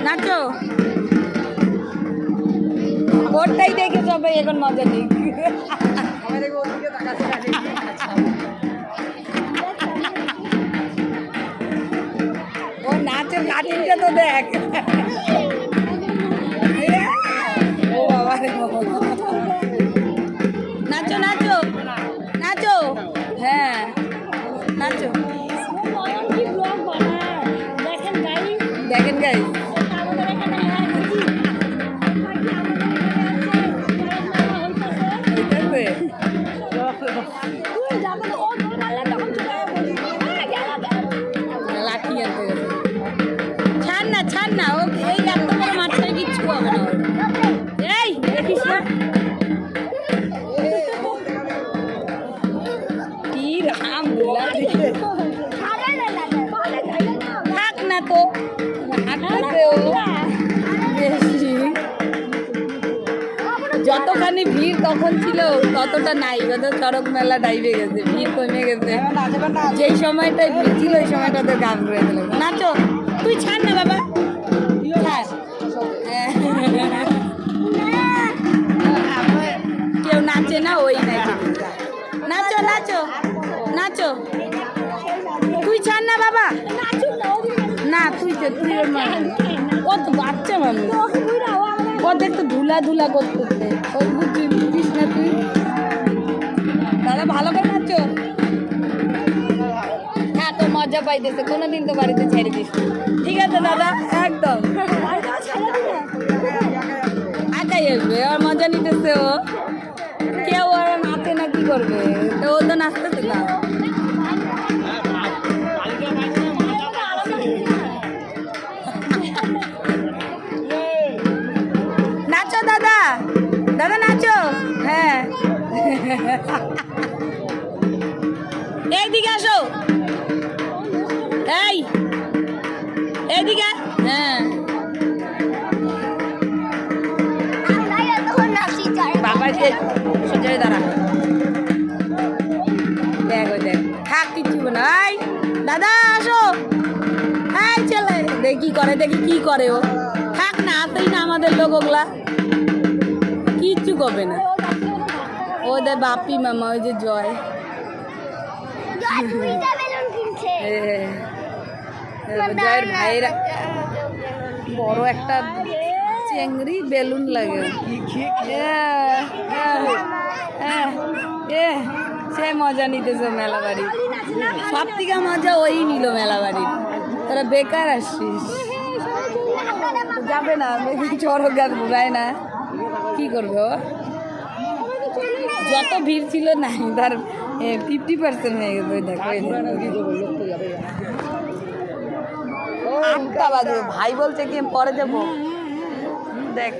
নাচো, ওরটাই দেখে সবাই এখন মজা নেই। ও নাচের কাটিংটা তো দেখ। ও বাবা রে, নাচো নাচো নাচো, হ্যাঁ নাচো। দেখেন গাইস, লাঠি আনতে গেছে। ছাড় না ছাড় না, ও এই এত বড় মাছটা কিচ্ছু হবে না। এই দেখিস না কি রাম থাক না তো, যতখানি ভিড় তখন ছিল ততটা নাই, চড়ক মেলা ডাইবে গেছে, ভিড় কমে গেছে। যেই সময়টায় ভিড় ছিল ওই সময়টাতে গান করে দিল। নাচো, তুই ছাড় না বাবা, কেউ নাচে না, ওই নাচে। নাচো নাচো নাচো, তুই ছাড় না বাবা, না তুই তো, তুই ও তো বাচ্চা মানুষ, ও দেখতো ধুলা ধুলা করতেছে, ওই বুঝিস না তুই। দাদা ভালো করে নাচো, হ্যাঁ তো মজা পাইতেছে, কোনোদিন তো বাড়িতে ছেড়ে দিস। ঠিক আছে দাদা, একদম একাই আসবে, আর মজা নিতেছে ও, কেউ আর নাচে না, কি করবে, তো ও তো নাচতেছে না। নাচো দাদা, দাদা নাচো, হ্যাঁ এইদিকে আসো, এই এইদিকে, হ্যাঁ বাবা সোজা দাঁড়া, দেখ ওই দেখ, থাক কিচ্ছু না। এই দাদা আসো, এই ছেলে দেখি কি করে, দেখি কি করে ও, থাক না, আসেই না আমাদের লোক, ওগুলা কিচ্ছু করবে না। ওদের বাপি মামা, ওই যে জয়, জয়ের ভাইয়েরা বড় একটা চেংড়ি বেলুন লাগে, সে মজা নিতেছে মেলা বাড়ি, সব থেকে মজা ওই নিল মেলা বাড়ির। তোরা বেকার আসছিস, যাবে না, চড়ক গাছ ঘুরায় না, কি করবে ও, যত ভিড় ছিল না তার 50% হয়ে গেছে। দেখো 8টা বাজে, ভাই বলছে কি পরে যাবো, দেখ